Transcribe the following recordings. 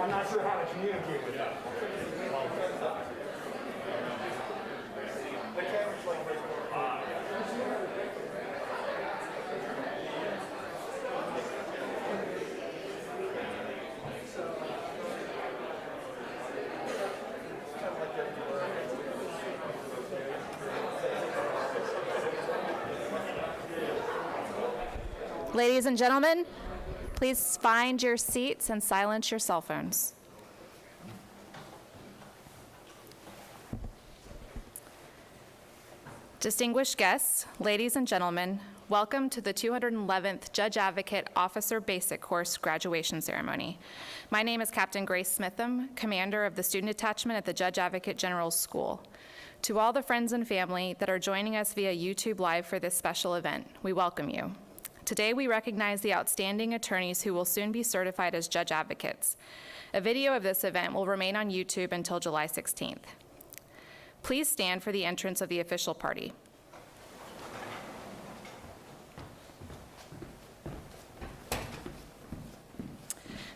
I'm not sure how to communicate with them. The camera's like right Ladies and gentlemen, please find your seats and silence your cell phones. Distinguished guests, ladies and gentlemen, welcome to the 211th Judge Advocate Officer Basic Course graduation ceremony. My name is Captain Grace Smitham, Commander of the Student Attachment at the Judge Advocate General School. To all the friends and family that are joining us via YouTube Live for this special event, we welcome you. Today, we recognize the outstanding attorneys who will soon be certified as judge advocates. A video of this event will remain on YouTube until July 16th. Please stand for the entrance of the official party.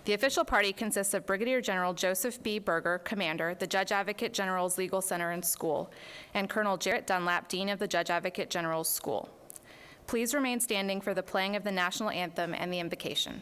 The official party consists of Brigadier General Joseph B. Berger, Commander, the Judge Advocate General's Legal Center and School, and Colonel Jarrett Dunlap, Dean of the Judge Advocate General's School. Please remain standing for the playing of the national anthem and the invocation.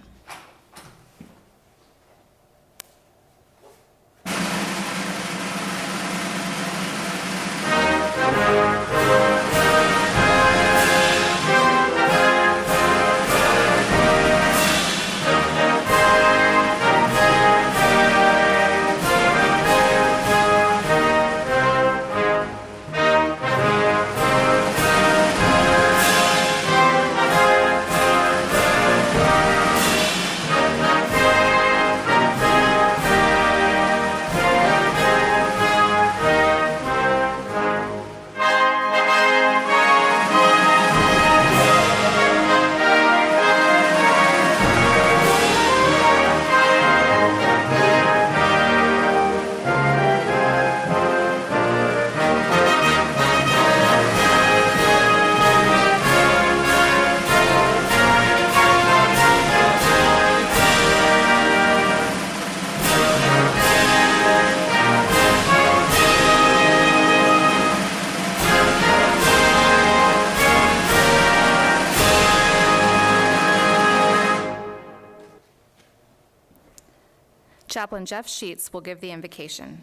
Chaplain Jeff Sheets will give the invocation.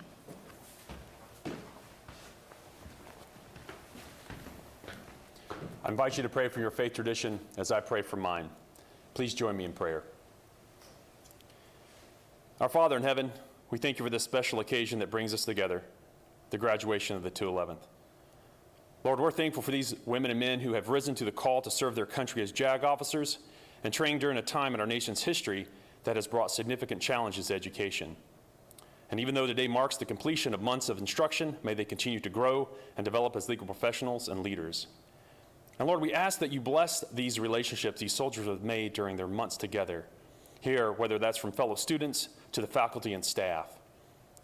I invite you to pray for your faith tradition as I pray for mine. Please join me in prayer. Our Father in heaven, we thank you for this special occasion that brings us together, the graduation of the 211th. Lord, we're thankful for these women and men who have risen to the call to serve their country as JAG officers and trained during a time in our nation's history that has brought significant challenges to education. And even though today marks the completion of months of instruction, may they continue to grow and develop as legal professionals and leaders. And Lord, we ask that you bless these relationships these soldiers have made during their months together here, whether that's from fellow students to the faculty and staff.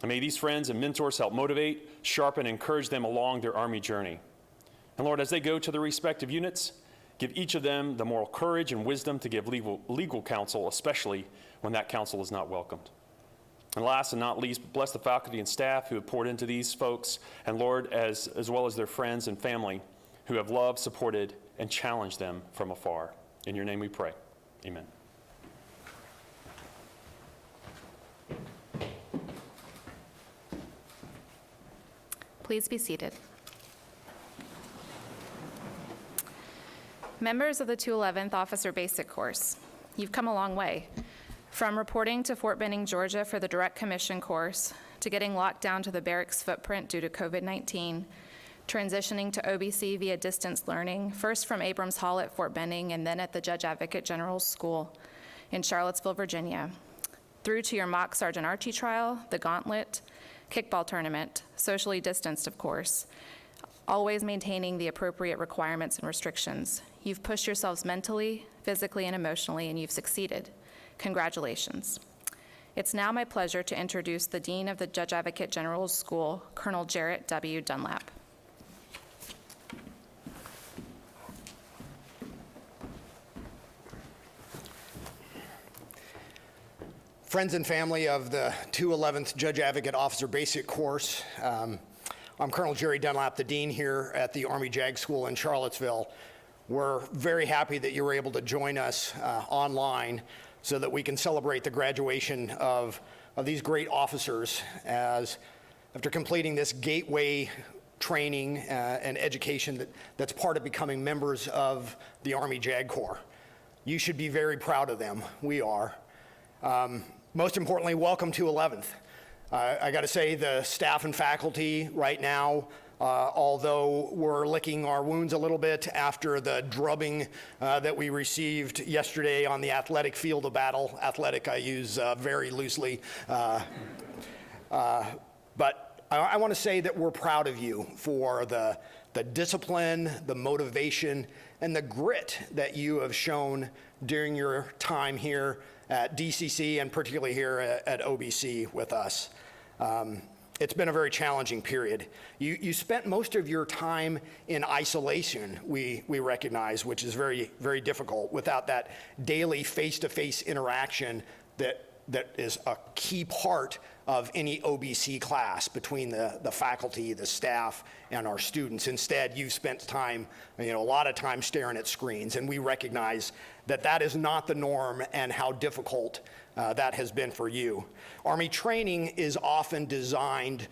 And may these friends and mentors help motivate, sharpen, and encourage them along their Army journey. And Lord, as they go to their respective units, give each of them the moral courage and wisdom to give legal counsel, especially when that counsel is not welcomed. And last and not least, bless the faculty and staff who have poured into these folks, and Lord, as well as their friends and family who have loved, supported, and challenged them from afar. In your name we pray. Amen. Please be seated. Members of the 211th Officer Basic Course, you've come a long way. From reporting to Fort Benning, Georgia for the Direct Commission course, to getting locked down to the barracks footprint due to COVID-19, transitioning to OBC via distance learning, first from Abrams Hall at Fort Benning and then at the Judge Advocate General School in Charlottesville, Virginia, through to your mock Sergeant Archie trial, the gauntlet, kickball tournament, socially distanced, of course, always maintaining the appropriate requirements and restrictions. You've pushed yourselves mentally, physically, and emotionally, and you've succeeded. Congratulations. It's now my pleasure to introduce the Dean of the Judge Advocate General School, Colonel Jarrett W. Dunlap. Friends and family of the 211th Judge Advocate Officer Basic Course, I'm Colonel Jerry Dunlap, the Dean here at the Army JAG School in Charlottesville. We're very happy that you were able to join us online so that we can celebrate the graduation of these great officers as after completing this gateway training and education that's part of becoming members of the Army JAG Corps. You should be very proud of them. We are. Most importantly, welcome to 11th. I got to say, the staff and faculty right now, although we're licking our wounds a little bit after the drubbing that we received yesterday on the athletic field of battle. Athletic I use very loosely. But I want to say that we're proud of you for the discipline, the motivation, and the grit that you have shown during your time here at DCC and particularly here at OBC with us. It's been a very challenging period. You spent most of your time in isolation, we recognize, which is very, very difficult without that daily face-to-face interaction that is a key part of any OBC class between the faculty, the staff, and our students. Instead, you've spent time, a lot of time staring at screens, and we recognize that is not the norm and how difficult that has been for you. Army training is often designed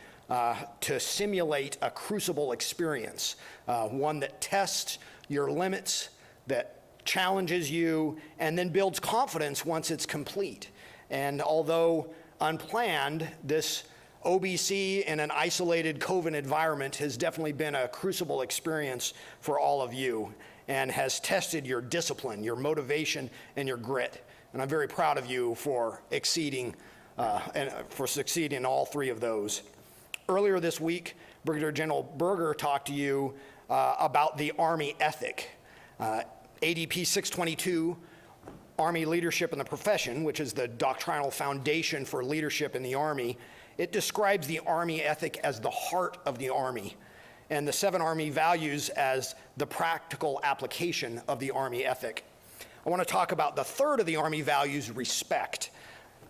to simulate a crucible experience, one that tests your limits, that challenges you, and then builds confidence once it's complete. And although unplanned, this OBC in an isolated COVID environment has definitely been a crucible experience for all of you and has tested your discipline, your motivation, and your grit. And I'm very proud of you for succeeding in all three of those. Earlier this week, Brigadier General Berger talked to you about the Army ethic. ADP 622, Army Leadership in the Profession, which is the doctrinal foundation for leadership in the Army, it describes the Army ethic as the heart of the Army, and the 7 Army values as the practical application of the Army ethic. I want to talk about the third of the Army values, respect.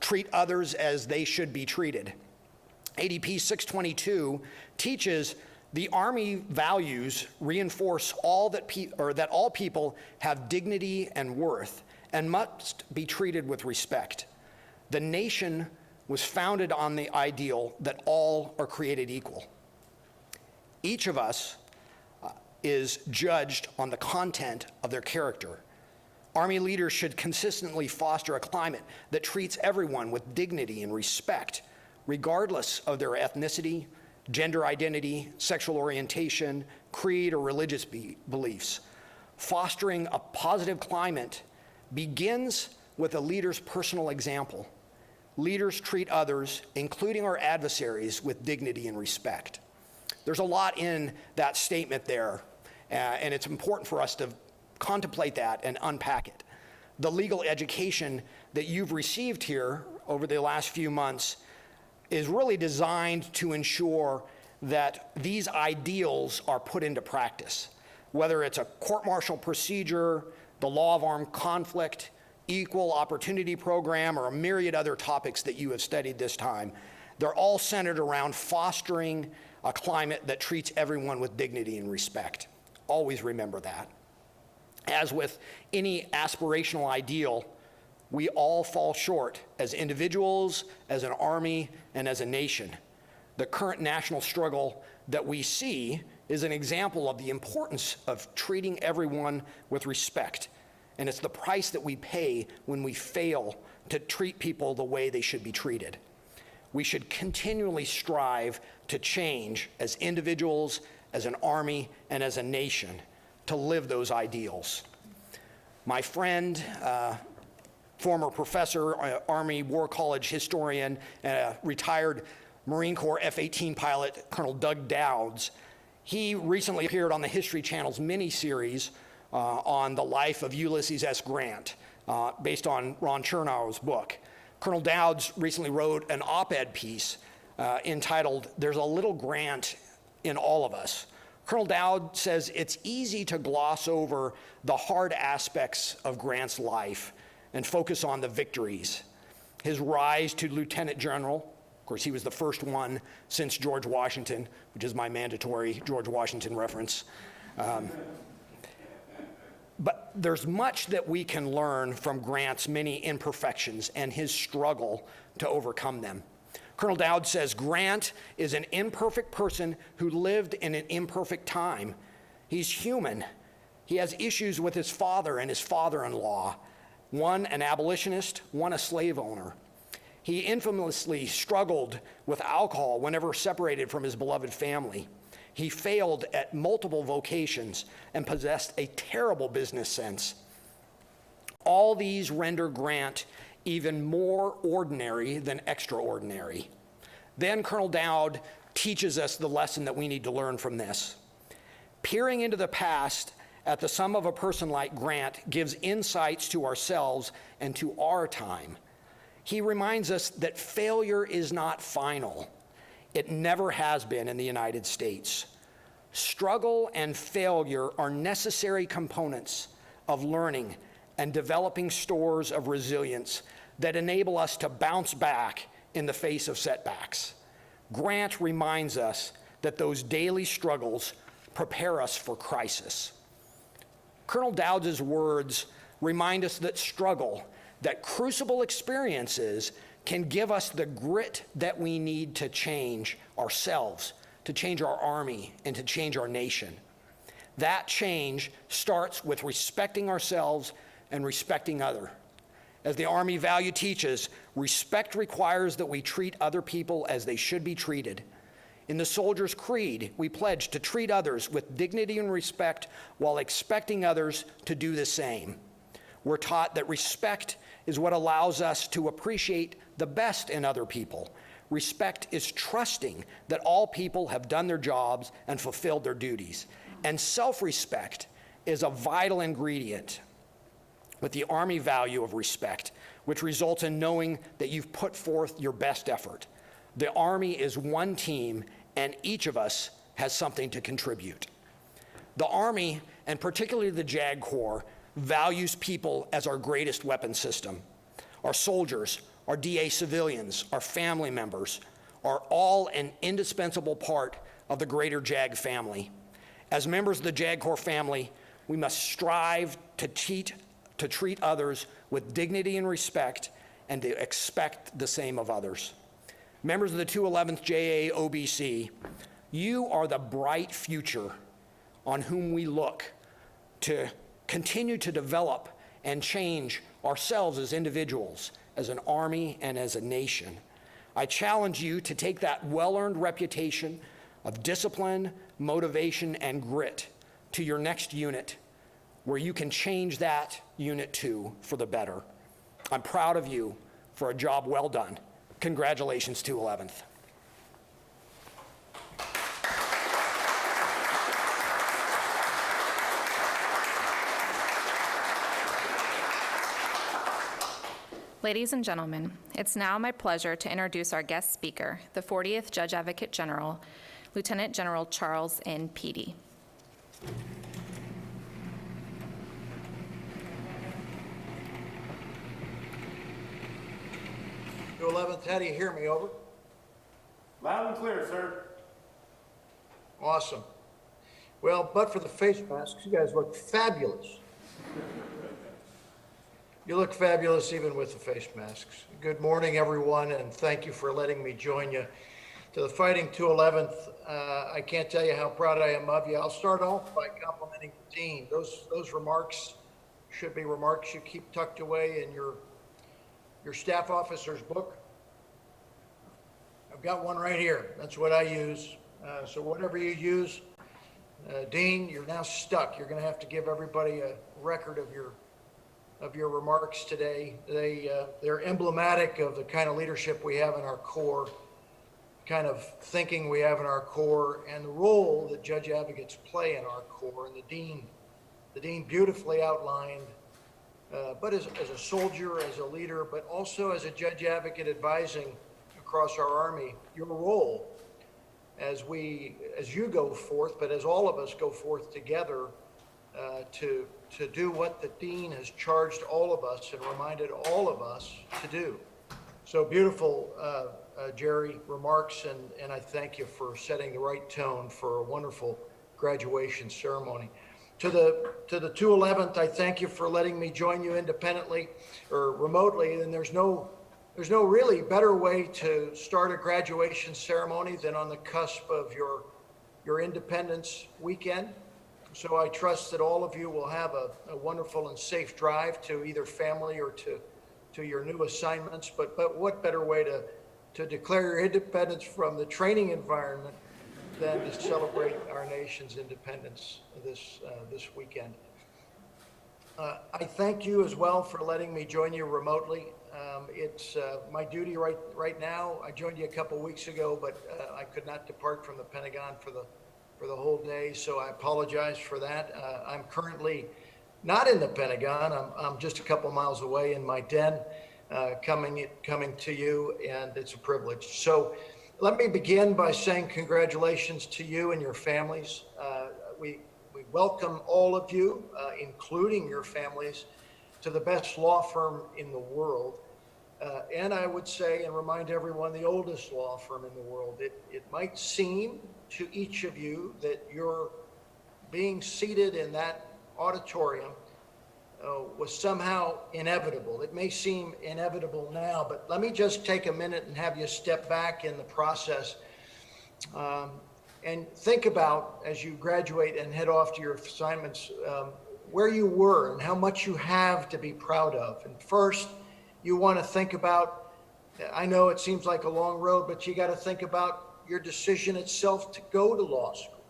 Treat others as they should be treated. ADP 622 teaches the Army values reinforce that all people have dignity and worth and must be treated with respect. The nation was founded on the ideal that all are created equal. Each of us is judged on the content of their character. Army leaders should consistently foster a climate that treats everyone with dignity and respect, regardless of their ethnicity, gender identity, sexual orientation, creed, or religious beliefs. Fostering a positive climate begins with a leader's personal example. Leaders treat others, including our adversaries, with dignity and respect. There's a lot in that statement there, and it's important for us to contemplate that and unpack it. The legal education that you've received here over the last few months is really designed to ensure that these ideals are put into practice, whether it's a court-martial procedure, the law of armed conflict, equal opportunity program, or a myriad other topics that you have studied this time. They're all centered around fostering a climate that treats everyone with dignity and respect. Always remember that. As with any aspirational ideal, we all fall short as individuals, as an army, and as a nation. The current national struggle that we see is an example of the importance of treating everyone with respect. And it's the price that we pay when we fail to treat people the way they should be treated. We should continually strive to change as individuals, as an army, and as a nation to live those ideals. My friend, former professor, Army War College historian, and retired Marine Corps F-18 pilot, Colonel Doug Dowds, he recently appeared on the History Channel's mini-series on the life of Ulysses S. Grant, based on Ron Chernow's book. Colonel Dowds recently wrote an op-ed piece entitled, "There's a Little Grant in All of Us." Colonel Dowd says it's easy to gloss over the hard aspects of Grant's life and focus on the victories. his rise to lieutenant general. Of course, he was the first one since George Washington, which is my mandatory George Washington reference. But there's much that we can learn from Grant's many imperfections and his struggle to overcome them. Colonel Dowd says, Grant is an imperfect person who lived in an imperfect time. He's human. He has issues with his father and his father-in-law, one an abolitionist, one a slave owner. He infamously struggled with alcohol whenever separated from his beloved family. He failed at multiple vocations and possessed a terrible business sense. All these render Grant even more ordinary than extraordinary. Then Colonel Dowd teaches us the lesson that we need to learn from this. Peering into the past at the sum of a person like Grant gives insights to ourselves and to our time. He reminds us that failure is not final. It never has been in the United States. Struggle and failure are necessary components of learning and developing stores of resilience that enable us to bounce back in the face of setbacks. Grant reminds us that those daily struggles prepare us for crisis. Colonel Dowd's words remind us that struggle, that crucible experiences can give us the grit that we need to change ourselves, to change our army, and to change our nation. That change starts with respecting ourselves and respecting others. As the Army value teaches, respect requires that we treat other people as they should be treated. In the Soldier's Creed, we pledge to treat others with dignity and respect while expecting others to do the same. We're taught that respect is what allows us to appreciate the best in other people. Respect is trusting that all people have done their jobs and fulfilled their duties. And self-respect is a vital ingredient with the Army value of respect, which results in knowing that you've put forth your best effort. The Army is one team, and each of us has something to contribute. The Army, and particularly the JAG Corps, values people as our greatest weapon system. Our soldiers, our DA civilians, our family members are all an indispensable part of the greater JAG family. As members of the JAG Corps family, we must strive to treat others with dignity and respect and to expect the same of others. Members of the 211th JAOBC, you are the bright future on whom we look to continue to develop and change ourselves as individuals, as an army, and as a nation. I challenge you to take that well-earned reputation of discipline, motivation, and grit to your next unit, where you can change that unit too for the better. I'm proud of you for a job well done. Congratulations, 211th. Ladies and gentlemen, it's now my pleasure to introduce our guest speaker, the 40th Judge Advocate General, Lieutenant General Charles N. Peedy. 211th, how do you hear me? Over. Loud and clear, sir. Awesome. Well, but for the face masks, you guys look fabulous. You look fabulous even with the face masks. Good morning, everyone, and thank you for letting me join you. To the Fighting 211th, I can't tell you how proud I am of you. I'll start off by complimenting the team. Those remarks should be remarks you keep tucked away in your staff officer's book. I've got one right here. That's what I use. So whatever you use, Dean, you're now stuck. You're going to have to give everybody a record of your remarks today. They're emblematic of the kind of leadership we have in our Corps, kind of thinking we have in our Corps, and the role that judge advocates play in our Corps. And the Dean beautifully outlined, but as a soldier, as a leader, but also as a judge advocate advising across our Army, your role as you go forth, but as all of us go forth together to do what the Dean has charged all of us and reminded all of us to do. So beautiful, Jerry, remarks, and I thank you for setting the right tone for a wonderful graduation ceremony. To the 211th, I thank you for letting me join you independently or remotely, and there's no really better way to start a graduation ceremony than on the cusp of your Independence weekend. So I trust that all of you will have a wonderful and safe drive to either family or to your new assignments. But what better way to declare your independence from the training environment than to celebrate our nation's independence this weekend. I thank you as well for letting me join you remotely. It's my duty right now. I joined you a couple weeks ago, but I could not depart from the Pentagon for the whole day, so I apologize for that. I'm currently not in the Pentagon. I'm just a couple miles away in my den, coming to you, and it's a privilege. So let me begin by saying congratulations to you and your families. We welcome all of you, including your families, to the best law firm in the world. And I would say and remind everyone, the oldest law firm in the world. It might seem to each of you that you're being seated in that auditorium was somehow inevitable. It may seem inevitable now, but let me just take a minute and have you step back in the process and think about, as you graduate and head off to your assignments, where you were and how much you have to be proud of. And first, you want to think about, I know it seems like a long road, but you got to think about your decision itself to go to law school.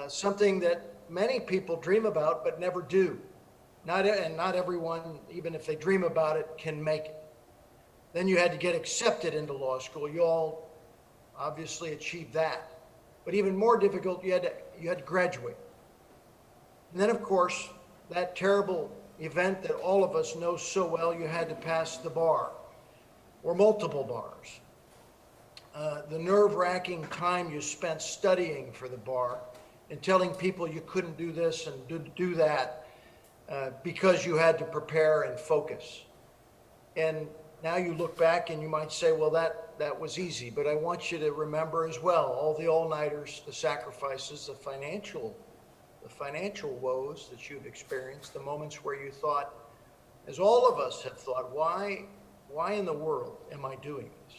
Something that many people dream about but never do. Not everyone, even if they dream about it, can make it. Then you had to get accepted into law school. You all obviously achieved that. But even more difficult, you had to graduate. And then, of course, that terrible event that all of us know so well, you had to pass the bar, or multiple bars. The nerve-wracking time you spent studying for the bar and telling people you couldn't do this and do that because you had to prepare and focus. And now you look back and you might say, well, that was easy. But I want you to remember as well, all the all-nighters, the sacrifices, the financial woes that you've experienced, the moments where you thought, as all of us have thought, why in the world am I doing this?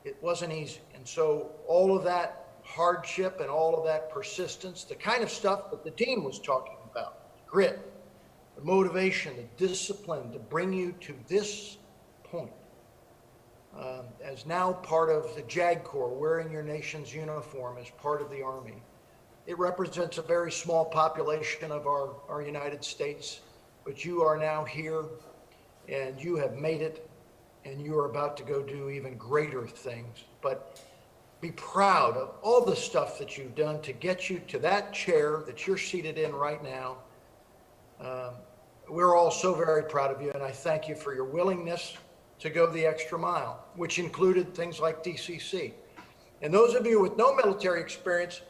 It wasn't easy. And so all of that hardship and all of that persistence, the kind of stuff that the dean was talking about, grit, the motivation, the discipline to bring you to this point, as now part of the JAG Corps, wearing your nation's uniform as part of the Army. It represents a very small population of our United States, but you are now here and you have made it, and you are about to go do even greater things. But be proud of all the stuff that you've done to get you to that chair that you're seated in right now. We're all so very proud of you, and I thank you for your willingness to go the extra mile, which included things like DCC. And those of you with no military experience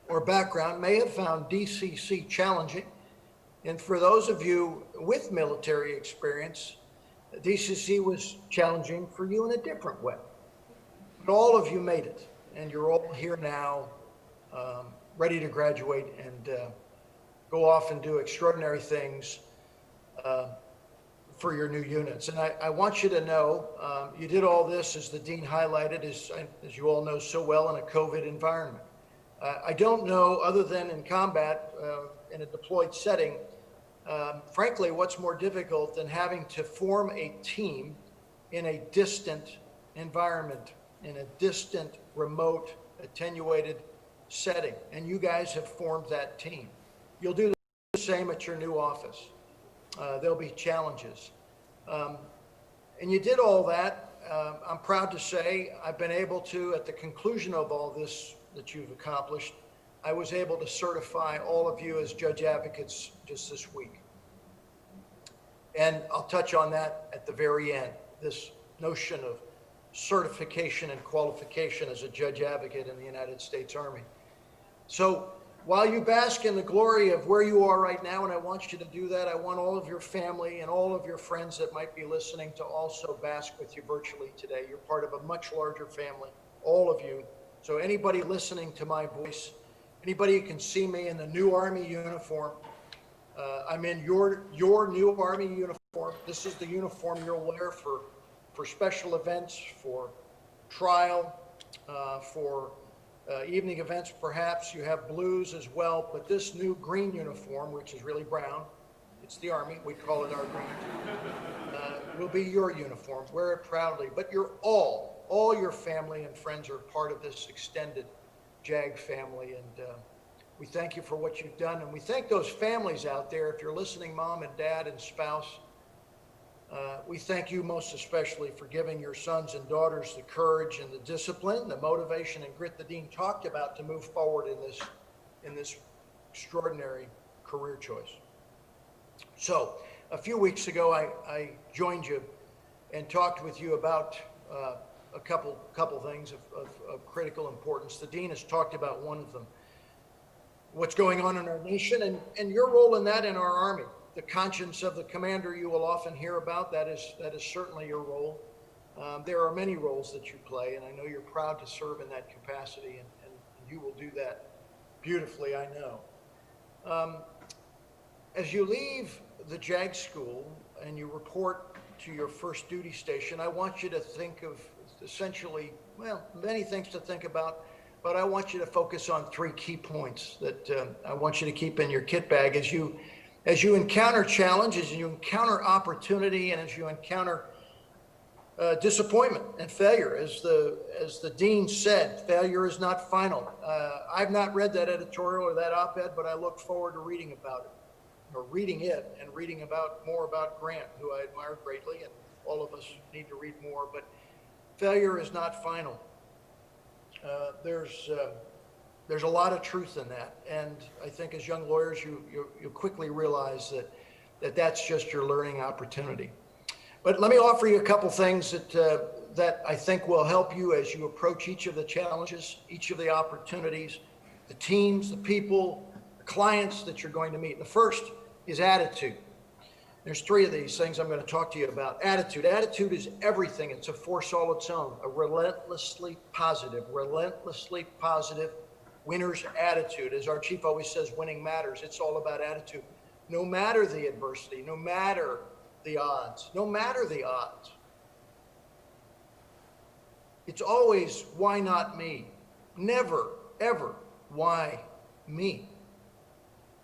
or background may have found DCC challenging. And for those of you with military experience, DCC was challenging for you in a different way. But all of you made it, and you're all here now, ready to graduate and go off and do extraordinary things for your new units. And I want you to know, you did all this, as the dean highlighted, as you all know so well, in a COVID environment. I don't know, other than in combat, in a deployed setting, frankly, what's more difficult than having to form a team in a distant environment, in a distant, remote, attenuated setting. And you guys have formed that team. You'll do the same at your new office. There'll be challenges. And you did all that. I'm proud to say I've been able to, at the conclusion of all this that you've accomplished, I was able to certify all of you as judge advocates just this week. And I'll touch on that at the very end, this notion of certification and qualification as a judge advocate in the United States Army. So while you bask in the glory of where you are right now, and I want you to do that, I want all of your family and all of your friends that might be listening to also bask with you virtually today. You're part of a much larger family, all of you. So anybody listening to my voice, anybody who can see me in the new Army uniform, I'm in your new Army uniform. This is the uniform you'll wear for special events, for trial, for evening events, perhaps. You have blues as well, but this new green uniform, which is really brown, it's the Army, we call it our green, will be your uniform. Wear it proudly. But you're all your family and friends are part of this extended JAG family, and we thank you for what you've done, and we thank those families out there. If you're listening, mom and dad and spouse, we thank you most especially for giving your sons and daughters the courage and the discipline, the motivation and grit the dean talked about to move forward in this extraordinary career choice. So a few weeks ago, I joined you and talked with you about a couple things of critical importance. The dean has talked about one of them, what's going on in our nation and your role in that in our Army. The conscience of the commander you will often hear about, that is certainly your role. There are many roles that you play, and I know you're proud to serve in that capacity, and you will do that beautifully, I know. As you leave the JAG school and you report to your first duty station, I want you to think of essentially, well, many things to think about, but I want you to focus on 3 key points that I want you to keep in your kit bag as you encounter challenges, as you encounter opportunity, and as you encounter disappointment and failure. As the dean said, failure is not final. I've not read that editorial or that op-ed, but I look forward to reading about it, or reading it, and reading more about Grant, who I admire greatly, and all of us need to read more. But failure is not final. There's a lot of truth in that, and I think as young lawyers, you quickly realize that's just your learning opportunity. But let me offer you a couple things that I think will help you as you approach each of the challenges, each of the opportunities, the teams, the people, the clients that you're going to meet. The first is attitude. There's 3 of these things I'm going to talk to you about. Attitude. Attitude is everything. It's a force all its own. A relentlessly positive winner's attitude. As our chief always says, winning matters. It's all about attitude. No matter the adversity, no matter the odds, it's always, why not me? Never, ever, why me?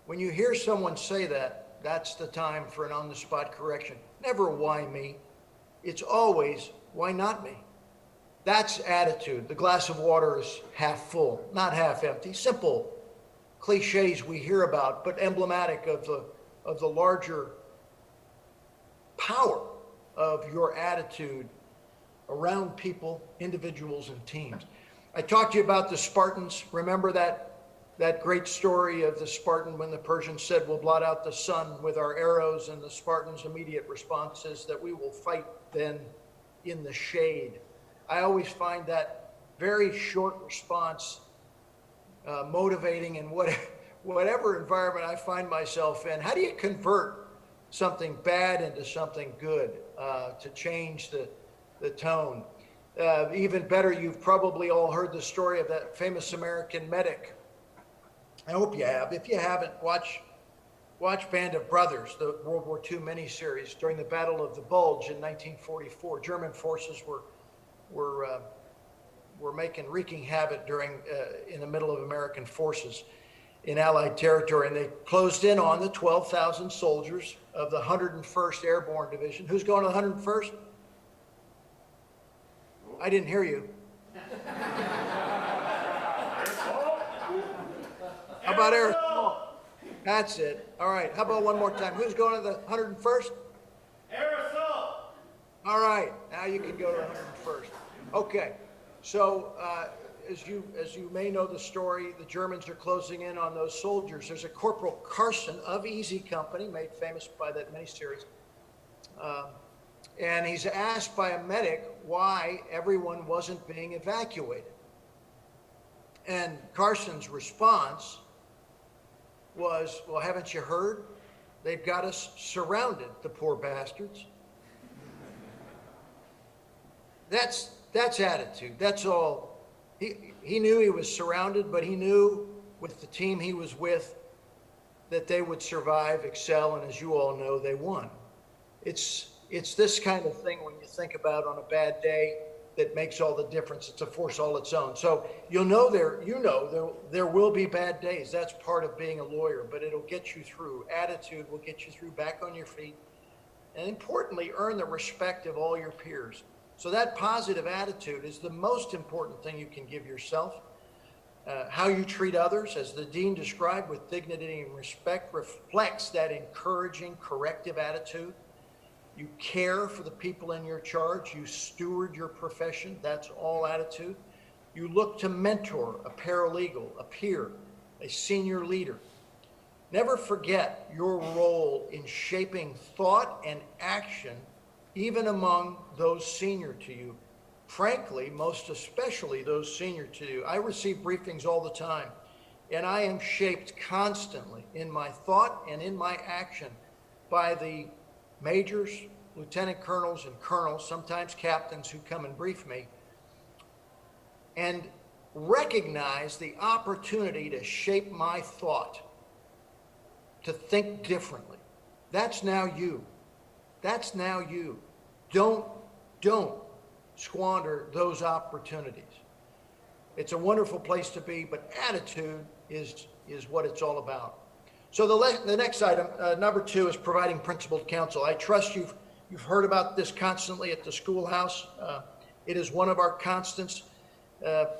When you hear someone say that, that's the time for an on-the-spot correction. Never why me. It's always, why not me? That's attitude. The glass of water is half full, not half empty. Simple cliches we hear about, but emblematic of the larger power of your attitude around people, individuals, and teams. I talked to you about the Spartans. Remember that great story of the Spartan when the Persians said, we'll blot out the sun with our arrows, and the Spartans' immediate response is that we will fight then in the shade. I always find that very short response motivating in whatever environment I find myself in. How do you convert something bad into something good to change the tone? Even better, you've probably all heard the story of that famous American medic. I hope you have. If you haven't, watch Band of Brothers, the World War II miniseries. During the Battle of the Bulge in 1944, German forces were wreaking havoc in the middle of American forces in Allied territory, and they closed in on the 12,000 soldiers of the 101st Airborne Division. Who's going to the 101st? I didn't hear you. How about Arizona? That's it. All right. How about one more time? Who's going to the 101st? Aerosol. All right. Now you can go to the 101st. Okay. So as you may know the story, the Germans are closing in on those soldiers. There's a Corporal Carson of Easy Company, made famous by that miniseries. And he's asked by a medic why everyone wasn't being evacuated. And Carson's response was, well, haven't you heard? They've got us surrounded, the poor bastards. That's attitude. That's all. He knew he was surrounded, but he knew with the team he was with that they would survive, excel, and as you all know, they won. It's this kind of thing when you think about on a bad day that makes all the difference. It's a force all its own. So there will be bad days. That's part of being a lawyer, but it'll get you through. Attitude will get you through, back on your feet, and importantly, earn the respect of all your peers. So that positive attitude is the most important thing you can give yourself. How you treat others, as the dean described, with dignity and respect, reflects that encouraging, corrective attitude. You care for the people in your charge. You steward your profession. That's all attitude. You look to mentor a paralegal, a peer, a senior leader. Never forget your role in shaping thought and action, even among those senior to you. Frankly, most especially those senior to you. I receive briefings all the time, and I am shaped constantly in my thought and in my action by the majors, lieutenant colonels, and colonels, sometimes captains, who come and brief me, and recognize the opportunity to shape my thought, to think differently. That's now you. That's now you. Don't squander those opportunities. It's a wonderful place to be, but attitude is what it's all about. So the next item, number 2, is providing principled counsel. I trust you've heard about this constantly at the schoolhouse. It is one of our constants,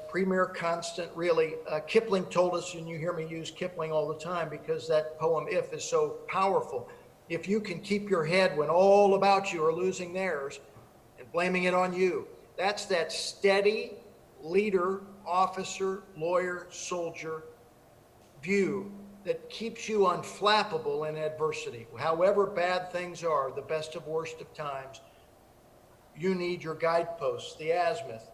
premier constant, really. Kipling told us, and you hear me use Kipling all the time because that poem, If, is so powerful. If you can keep your head when all about you are losing theirs and blaming it on you, that's that steady leader, officer, lawyer, soldier view that keeps you unflappable in adversity. However bad things are, the best of worst of times, you need your guideposts, the azimuth.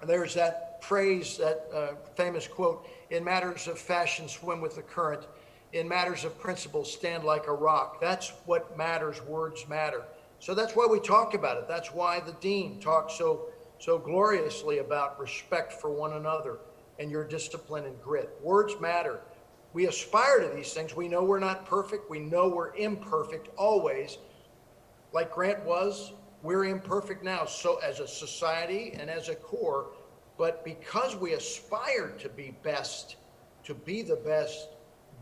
There's that phrase, that famous quote, in matters of fashion, swim with the current. In matters of principle, stand like a rock. That's what matters. Words matter. So that's why we talk about it. That's why the dean talks so gloriously about respect for one another and your discipline and grit. Words matter. We aspire to these things. We know we're not perfect. We know we're imperfect always. Like Grant was, we're imperfect now. So as a society and as a corps, but because we aspire to be best, to be the best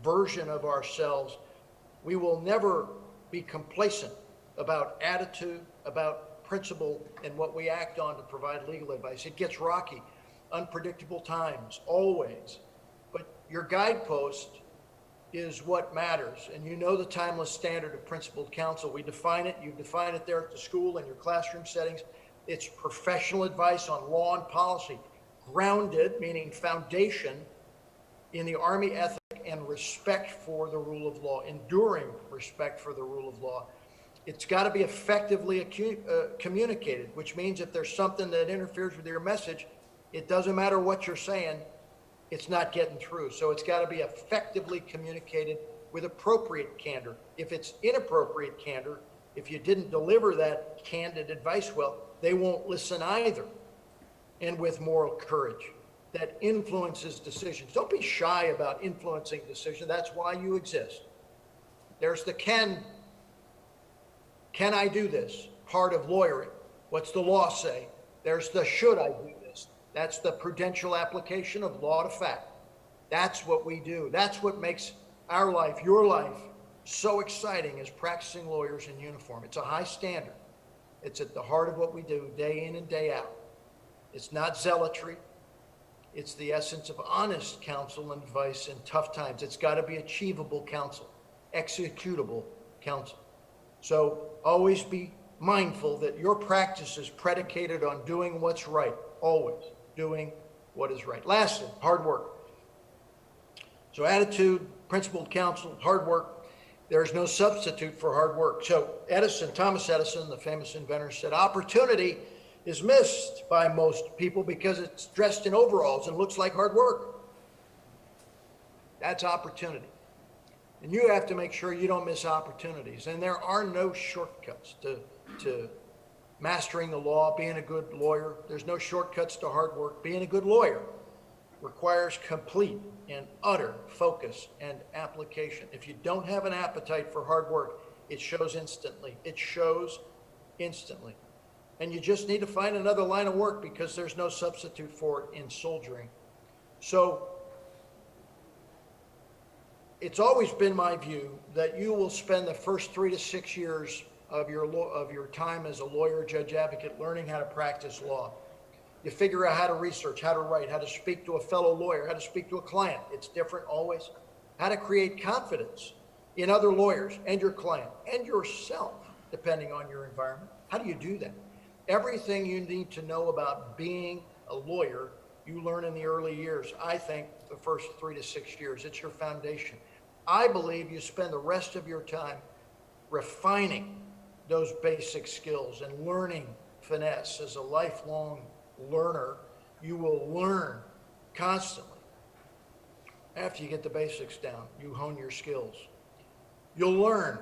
version of ourselves, we will never be complacent about attitude, about principle, and what we act on to provide legal advice. It gets rocky, unpredictable times, always. But your guidepost is what matters. And you know the timeless standard of principled counsel. We define it. You define it there at the school and your classroom settings. It's professional advice on law and policy, grounded, meaning foundation, in the Army ethic and respect for the rule of law, enduring respect for the rule of law. It's got to be effectively communicated, which means if there's something that interferes with your message, it doesn't matter what you're saying, it's not getting through. So it's got to be effectively communicated with appropriate candor. If it's inappropriate candor, if you didn't deliver that candid advice well, they won't listen either. And with moral courage that influences decisions. Don't be shy about influencing decisions. That's why you exist. There's the can I do this? Part of lawyering. What's the law say? There's the should I do this? That's the prudential application of law to fact. That's what we do. That's what makes our life, your life, so exciting as practicing lawyers in uniform. It's a high standard. It's at the heart of what we do day in and day out. It's not zealotry. It's the essence of honest counsel and advice in tough times. It's got to be achievable counsel, executable counsel. So always be mindful that your practice is predicated on doing what's right, always doing what is right. Lastly, hard work. So attitude, principled counsel, hard work. There's no substitute for hard work. So Thomas Edison, the famous inventor, said, opportunity is missed by most people because it's dressed in overalls and looks like hard work. That's opportunity. And you have to make sure you don't miss opportunities. And there are no shortcuts to mastering the law, being a good lawyer. There's no shortcuts to hard work. Being a good lawyer requires complete and utter focus and application. If you don't have an appetite for hard work, it shows instantly. It shows instantly. And you just need to find another line of work because there's no substitute for it in soldiering. So it's always been my view that you will spend the first 3 to 6 years of your time as a lawyer, judge, advocate, learning how to practice law. You figure out how to research, how to write, how to speak to a fellow lawyer, how to speak to a client. It's different always. How to create confidence in other lawyers and your client and yourself, depending on your environment. How do you do that? Everything you need to know about being a lawyer, you learn in the early years. I think the first 3 to 6 years, it's your foundation. I believe you spend the rest of your time refining those basic skills and learning finesse. As a lifelong learner, you will learn constantly. After you get the basics down, you hone your skills. You'll learn.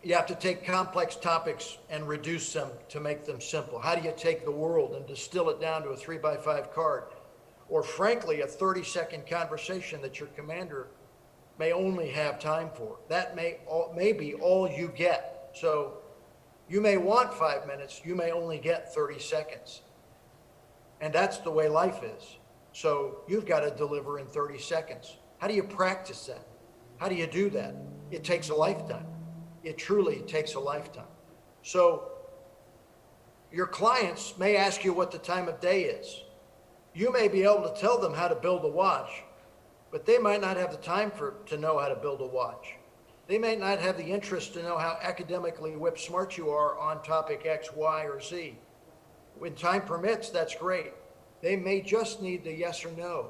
You have to take complex topics and reduce them to make them simple. How do you take the world and distill it down to a 3x5 card? Or frankly, a 30-second conversation that your commander may only have time for. That may be all you get. So you may want 5 minutes, you may only get 30 seconds. And that's the way life is. So you've got to deliver in 30 seconds. How do you practice that? How do you do that? It takes a lifetime. It truly takes a lifetime. So your clients may ask you what the time of day is. You may be able to tell them how to build a watch, but they might not have the time to know how to build a watch. They may not have the interest to know how academically whip smart you are on topic X, Y, or Z. When time permits, that's great. They may just need the yes or no.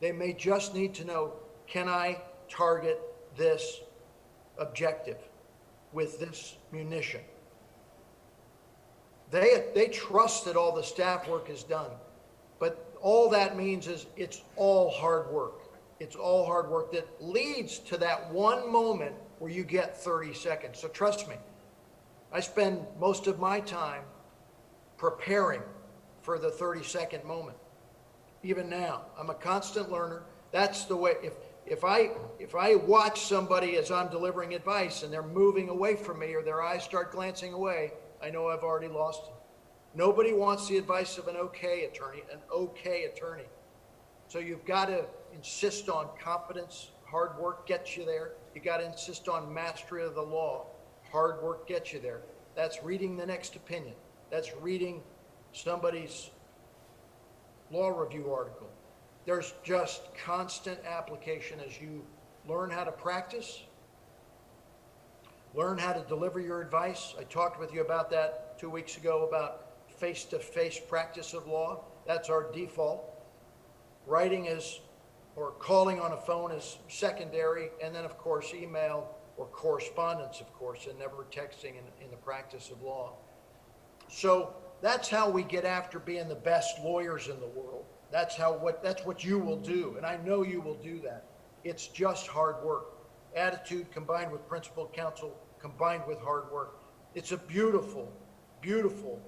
They may just need to know, can I target this objective with this munition? They trust that all the staff work is done, but all that means is it's all hard work. It's all hard work that leads to that one moment where you get 30 seconds. So trust me, I spend most of my time preparing for the 30-second moment. Even now, I'm a constant learner. That's the way. If I watch somebody as I'm delivering advice and they're moving away from me or their eyes start glancing away, I know I've already lost them. Nobody wants the advice of an okay attorney, So you've got to insist on competence. Hard work gets you there. You got to insist on mastery of the law. Hard work gets you there. That's reading the next opinion. That's reading somebody's law review article. There's just constant application as you learn how to practice, learn how to deliver your advice. I talked with you about that 2 weeks ago about face-to-face practice of law. That's our default. Writing is, or calling on a phone is secondary, and then of course email or correspondence, of course, and never texting in the practice of law. So that's how we get after being the best lawyers in the world. That's what you will do, and I know you will do that. It's just hard work. Attitude combined with principled counsel, combined with hard work. It's a beautiful, beautiful,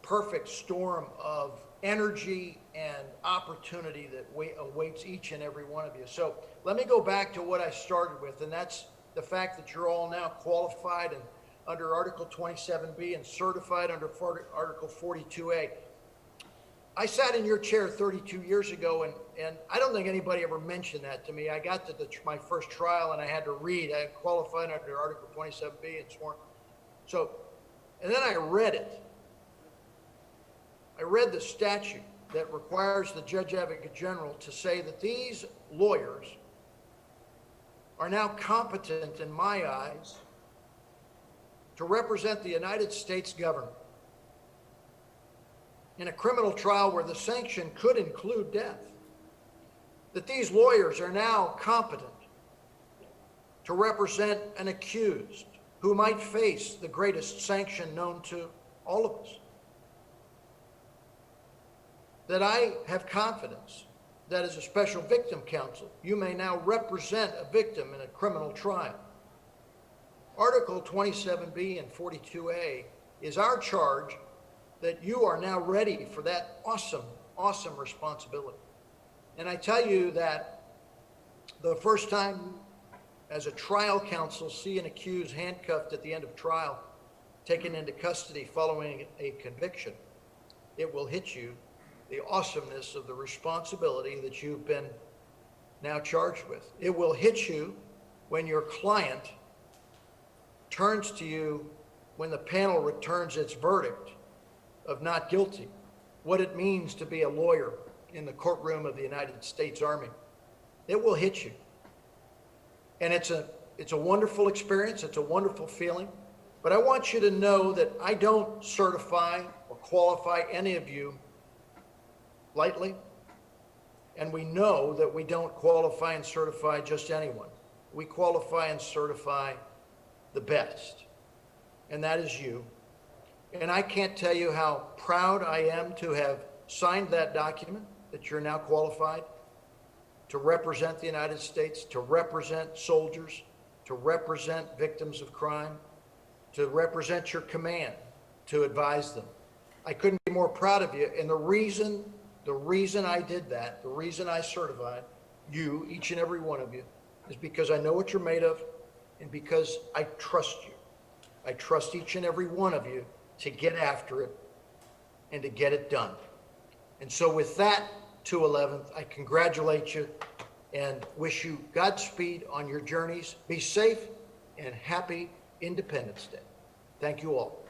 perfect storm of energy and opportunity that awaits each and every one of you. So let me go back to what I started with, and that's the fact that you're all now qualified and under Article 27B and certified under Article 42A. I sat in your chair 32 years ago, and I don't think anybody ever mentioned that to me. I got to my first trial, and I had to read. I qualified under Article 27B and sworn. So, and then I read it. I read the statute that requires the Judge Advocate General to say that these lawyers are now competent, in my eyes, to represent the United States government in a criminal trial where the sanction could include death. That these lawyers are now competent to represent an accused who might face the greatest sanction known to all of us. That I have confidence that as a special victim counsel, you may now represent a victim in a criminal trial. Article 27B and 42A is our charge that you are now ready for that awesome responsibility. And I tell you that the first time as a trial counsel see an accused handcuffed at the end of trial, taken into custody following a conviction, it will hit you the awesomeness of the responsibility that you've been now charged with. It will hit you when your client turns to you when the panel returns its verdict of not guilty, what it means to be a lawyer in the courtroom of the United States Army. It will hit you. And it's a wonderful experience. It's a wonderful feeling. But I want you to know that I don't certify or qualify any of you lightly. And we know that we don't qualify and certify just anyone. We qualify and certify the best. And that is you. And I can't tell you how proud I am to have signed that document that you're now qualified to represent the United States, to represent soldiers, to represent victims of crime, to represent your command, to advise them. I couldn't be more proud of you. And the reason I did that, the reason I certified you, each and every one of you, is because I know what you're made of and because I trust you. I trust each and every one of you to get after it and to get it done. And so with that, 211th, I congratulate you and wish you Godspeed on your journeys. Be safe and happy Independence Day. Thank you all.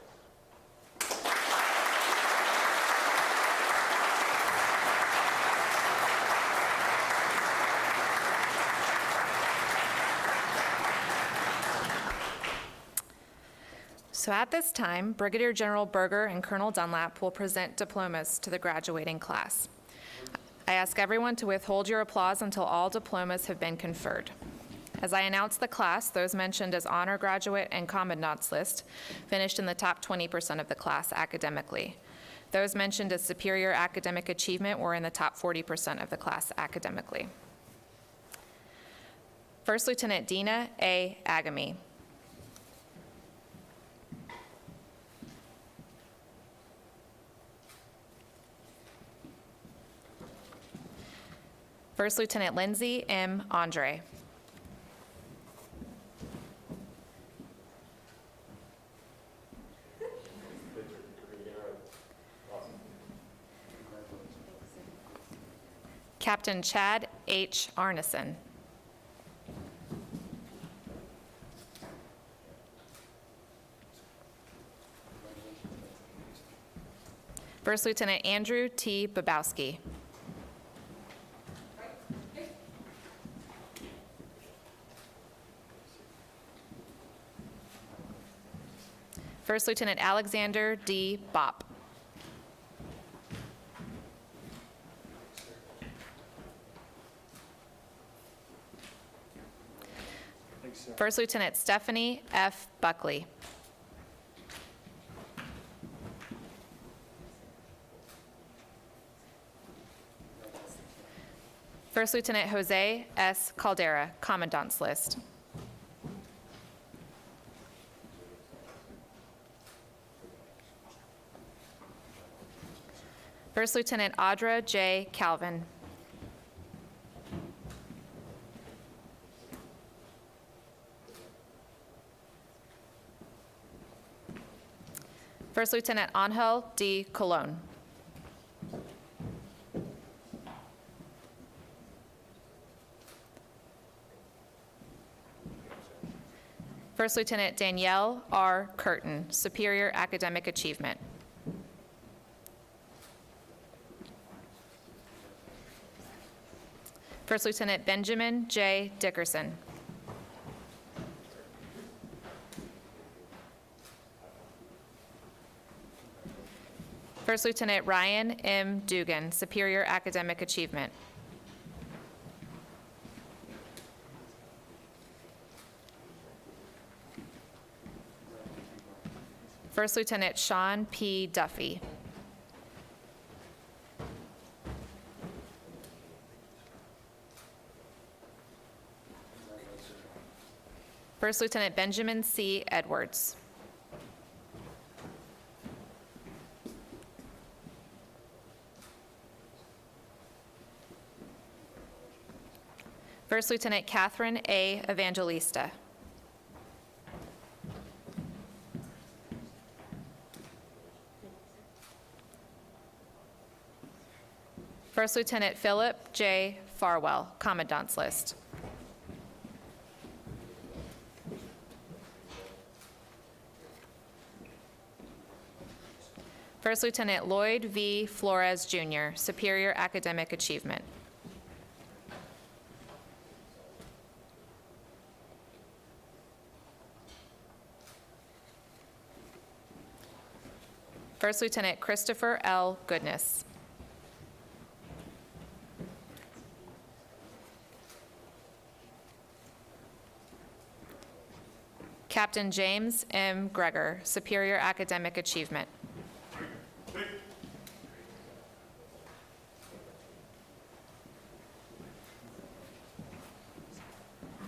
So at this time, Brigadier General Berger and Colonel Dunlap will present diplomas to the graduating class. I ask everyone to withhold your applause until all diplomas have been conferred. As I announce the class, those mentioned as honor graduate and commandant's list finished in the top 20% of the class academically. Those mentioned as superior academic achievement were in the top 40% of the class academically. First Lieutenant Dina A. Agami. First Lieutenant Lindsay M. Andre. Captain Chad H. Arneson. First Lieutenant Andrew T. Babowski. First Lieutenant Alexander D. Bopp. First Lieutenant Stephanie F. Buckley. First Lieutenant Jose S. Caldera, Commandant's List. First Lieutenant Audra J. Calvin. First Lieutenant Angel D. Colon. First Lieutenant Danielle R. Curtin, Superior Academic Achievement. First Lieutenant Benjamin J. Dickerson. First Lieutenant Ryan M. Dugan, Superior Academic Achievement. First Lieutenant Sean P. Duffy. First Lieutenant Benjamin C. Edwards. First Lieutenant Catherine A. Evangelista. First Lieutenant Philip J. Farwell, Commandant's List. First Lieutenant Lloyd V. Flores, Jr., Superior Academic Achievement. First Lieutenant Christopher L. Goodness. Captain James M. Gregor, Superior Academic Achievement.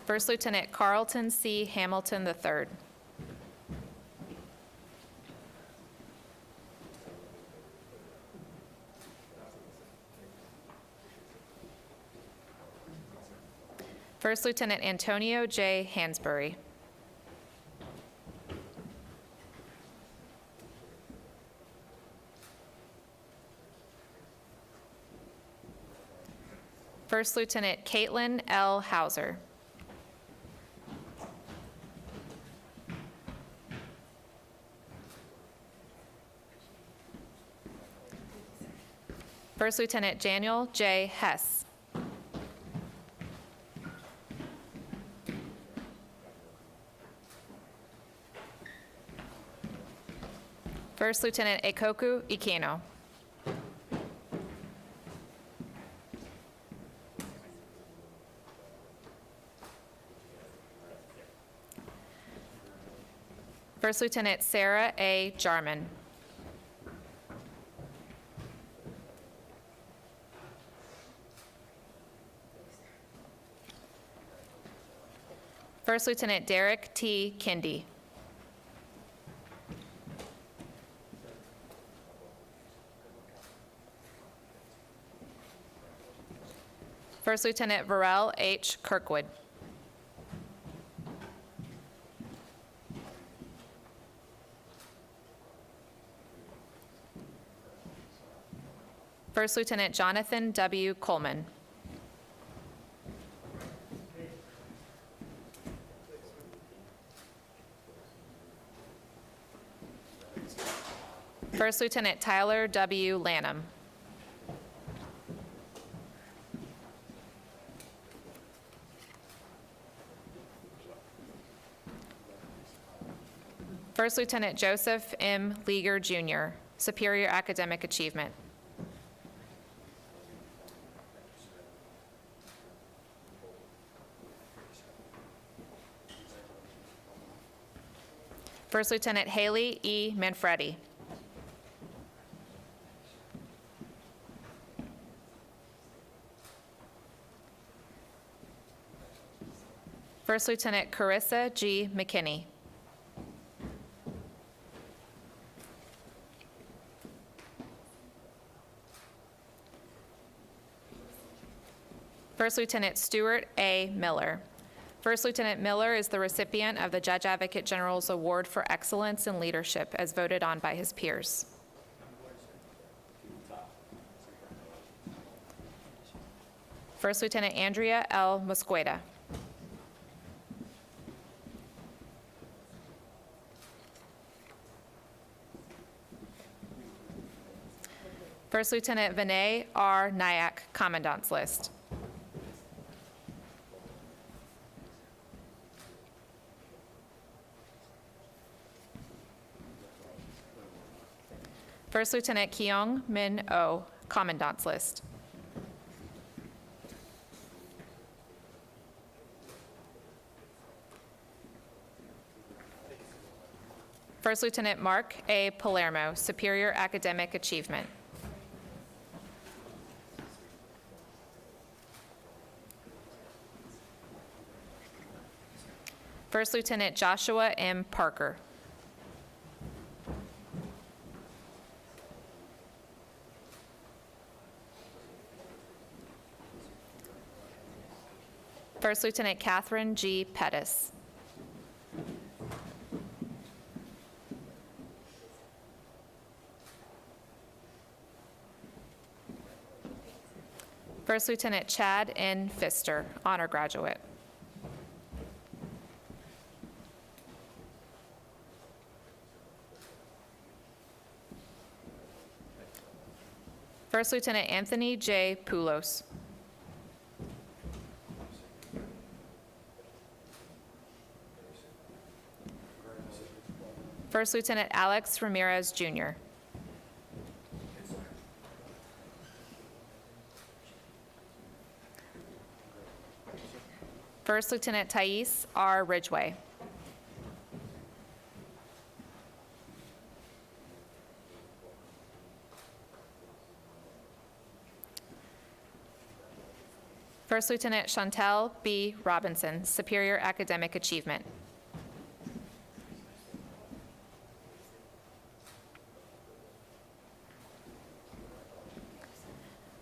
First Lieutenant Carlton C. Hamilton III. First Lieutenant Antonio J. Hansberry. First Lieutenant Caitlin L. Hauser. First Lieutenant Daniel J. Hess. First Lieutenant Ekoku Ikeno. First Lieutenant Sarah A. Jarman. First Lieutenant Derek T. Kindy. First Lieutenant Varel H. Kirkwood. First Lieutenant Jonathan W. Coleman. First Lieutenant Tyler W. Lanham. First Lieutenant Joseph M. Leager, Jr., Superior Academic Achievement. First Lieutenant Haley E. Manfredi. First Lieutenant Carissa G. McKinney. First Lieutenant Stuart A. Miller. First Lieutenant Miller is the recipient of the Judge Advocate General's Award for Excellence in Leadership as voted on by his peers. First Lieutenant Andrea L. Mosqueda. First Lieutenant Vinay R. Nayak, Commandant's List. First Lieutenant Keong Min Oh, Commandant's List. First Lieutenant Mark A. Palermo, Superior Academic Achievement. First Lieutenant Joshua M. Parker. First Lieutenant Catherine G. Pettis. First Lieutenant Chad N. Pfister, honor graduate. First Lieutenant Anthony J. Poulos. First Lieutenant Alex Ramirez, Jr. First Lieutenant Thais R. Ridgway. First Lieutenant Chantel B. Robinson, Superior Academic Achievement.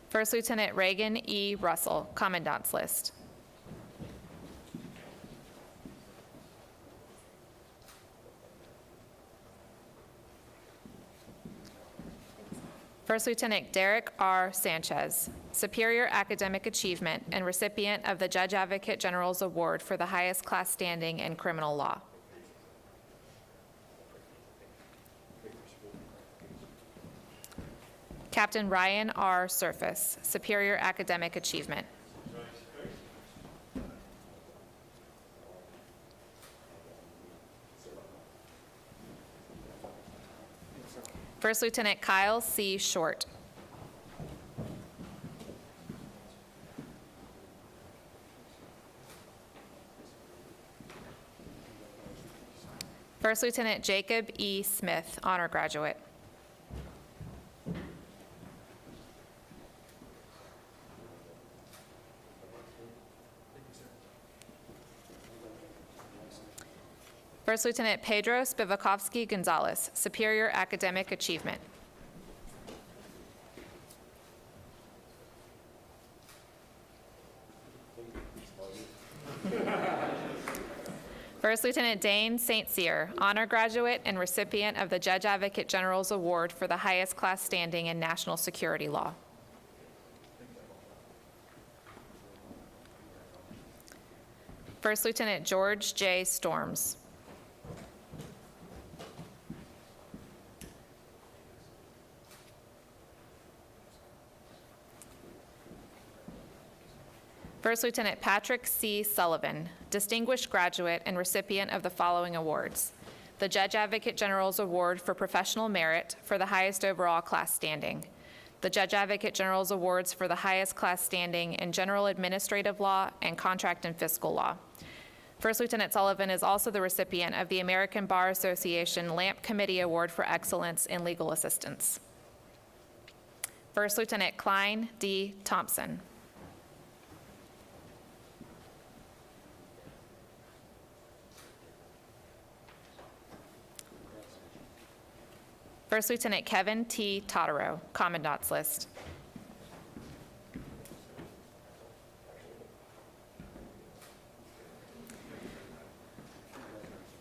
First Lieutenant Reagan E. Russell, Commandant's List. First Lieutenant Derek R. Sanchez, Superior Academic Achievement and recipient of the Judge Advocate General's Award for the highest class standing in criminal law. Captain Ryan R. Surface, Superior Academic Achievement. First Lieutenant Kyle C. Short. First Lieutenant Jacob E. Smith, honor graduate. First Lieutenant Pedro Spivakovsky Gonzalez, Superior Academic Achievement. First Lieutenant Dane St. Cyr, honor graduate and recipient of the Judge Advocate General's Award for the highest class standing in national security law. First Lieutenant George J. Storms. First Lieutenant Patrick C. Sullivan, distinguished graduate and recipient of the following awards: the Judge Advocate General's Award for Professional Merit for the highest overall class standing, the Judge Advocate General's Awards for the highest class standing in General Administrative Law and Contract and Fiscal Law. First Lieutenant Sullivan is also the recipient of the American Bar Association LAMP Committee Award for Excellence in Legal Assistance. First Lieutenant Klein D. Thompson. First Lieutenant Kevin T. Totaro, Commandant's List.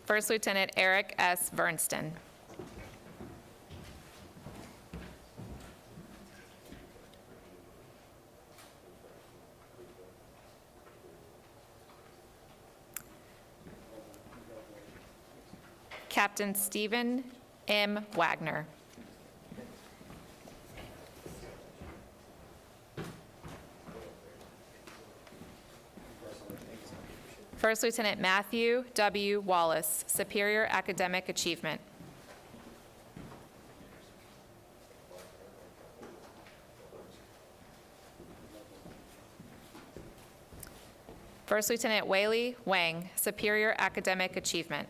First Lieutenant Eric S. Vernston. Captain Stephen M. Wagner. First Lieutenant Matthew W. Wallace, Superior Academic Achievement. First Lieutenant Whaley Wang, Superior Academic Achievement.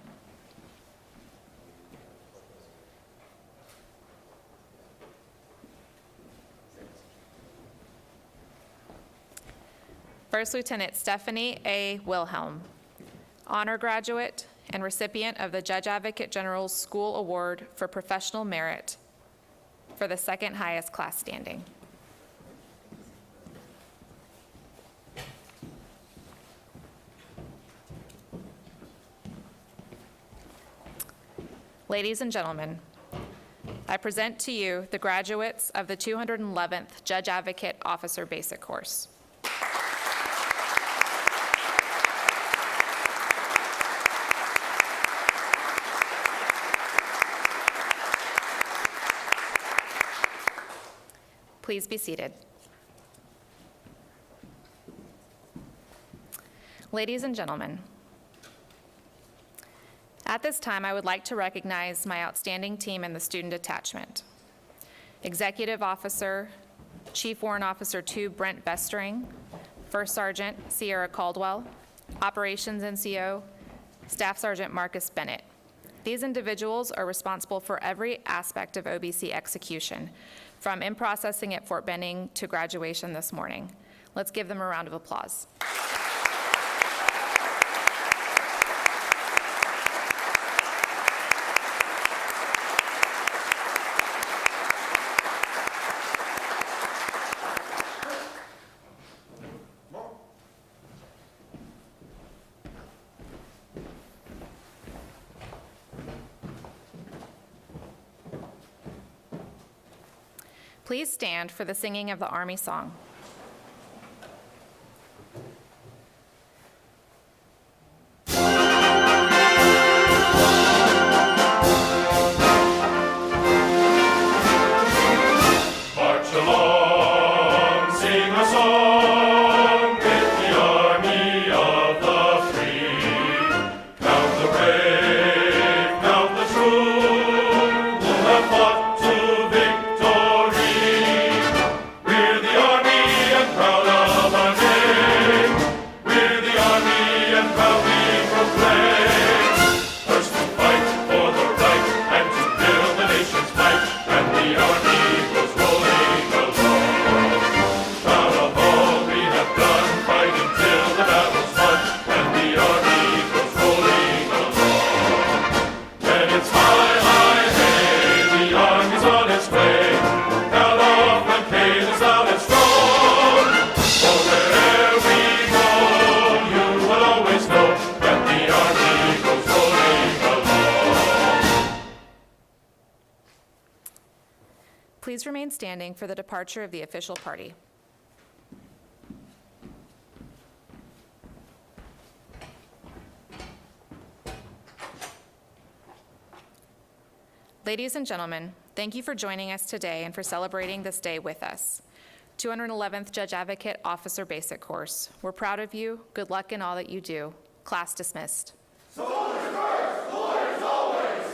First Lieutenant Stephanie A. Wilhelm, honor graduate, and recipient of the Judge Advocate General's School Award for Professional Merit for the second highest class standing. Ladies and gentlemen, I present to you the graduates of the 211th Judge Advocate Officer Basic Course. Please be seated. Ladies and gentlemen, at this time, I would like to recognize my outstanding team in the student attachment. Executive Officer, Chief Warrant Officer 2 Brent Bestering, First Sergeant Sierra Caldwell, Operations NCO, Staff Sergeant Marcus Bennett. These individuals are responsible for every aspect of OBC execution, from in-processing at Fort Benning to graduation this morning. Let's give them a round of applause. Please stand for the singing of the Army song. March along, sing a song with the army of the free. Count the brave, count the true, who have fought to victory. We're the army and proud of our name. We're the army and proudly proclaim. First to fight for the right and to build the nation's might, and the army goes rolling along. Proud of all we have done, fighting till the battle's won, and the army goes rolling along. When it's high, high, hey, the army's on its way. Count off and Cain is loud and strong. For wherever we go, you will always know that the army goes rolling along. Please remain standing for the departure of the official party. Ladies and gentlemen, thank you for joining us today and for celebrating this day with us. 211th Judge Advocate Officer Basic Course. We're proud of you. Good luck in all that you do. Class dismissed. Soldiers,